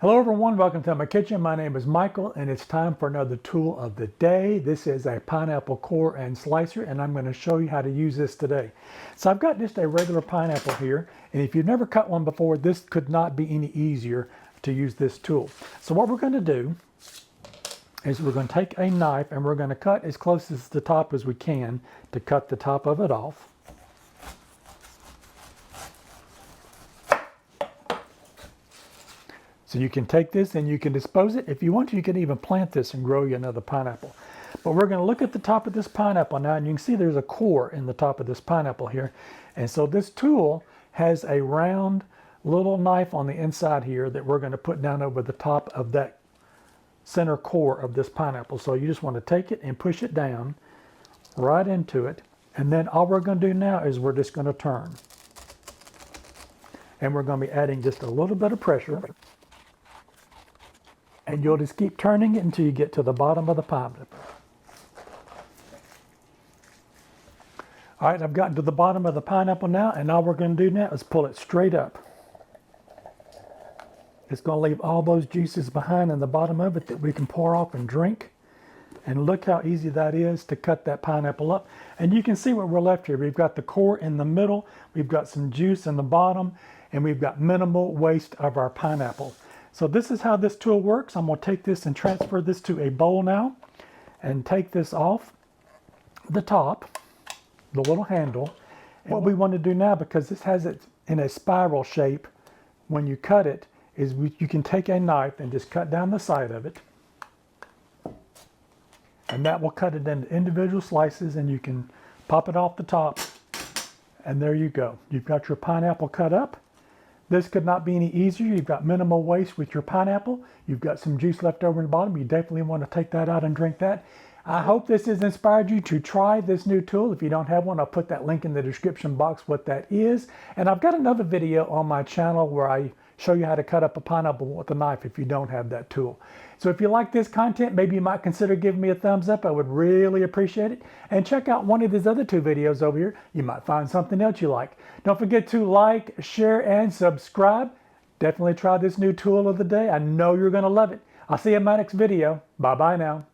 Hello everyone, welcome to my kitchen. My name is Michael and it's time for another tool of the day. This is a pineapple core and slicer and I'm going to show you how to use this today. So I've got just a regular pineapple here, and if you've never cut one before, this could not be any easier to use this tool. So what we're going to do is we're going to take a knife and we're going to cut as close as the top as we can to cut the top of it off. So you can take this and you can dispose it. If you want to, you can even plant this and grow you another pineapple. But we're going to look at the top of this pineapple now, and you can see there's a core in the top of this pineapple here. And so this tool has a round little knife on the inside here that we're going to put down over the top of that center core of this pineapple. So you just want to take it and push it down right into it. And then all we're going to do now is we're just going to turn. And we're going to be adding just a little bit of pressure. And you'll just keep turning it until you get to the bottom of the pineapple. All right, I've gotten to the bottom of the pineapple now, and all we're going to do now is pull it straight up. It's going to leave all those juices behind in the bottom of it that we can pour off and drink. And look how easy that is to cut that pineapple up. And you can see what we're left here. We've got the core in the middle, we've got some juice in the bottom, and we've got minimal waste of our pineapple. So this is how this tool works. I'm going to take this and transfer this to a bowl now and take this off the top, the little handle. And what we want to do now, because this has it in a spiral shape, when you cut it, is you can take a knife and just cut down the side of it. And that will cut it into individual slices, and you can pop it off the top. And there you go. You've got your pineapple cut up. This could not be any easier. You've got minimal waste with your pineapple. You've got some juice left over in the bottom. You definitely want to take that out and drink that. I hope this has inspired you to try this new tool. If you don't have one, I'll put that link in the description box what that is. And I've got another video on my channel where I show you how to cut up a pineapple with a knife if you don't have that tool. So if you like this content, maybe you might consider giving me a thumbs up. I would really appreciate it. And check out one of these other two videos over here. You might find something else you like. Don't forget to like, share, and subscribe. Definitely try this new tool of the day. I know you're going to love it. I'll see you in my next video. Bye-bye now.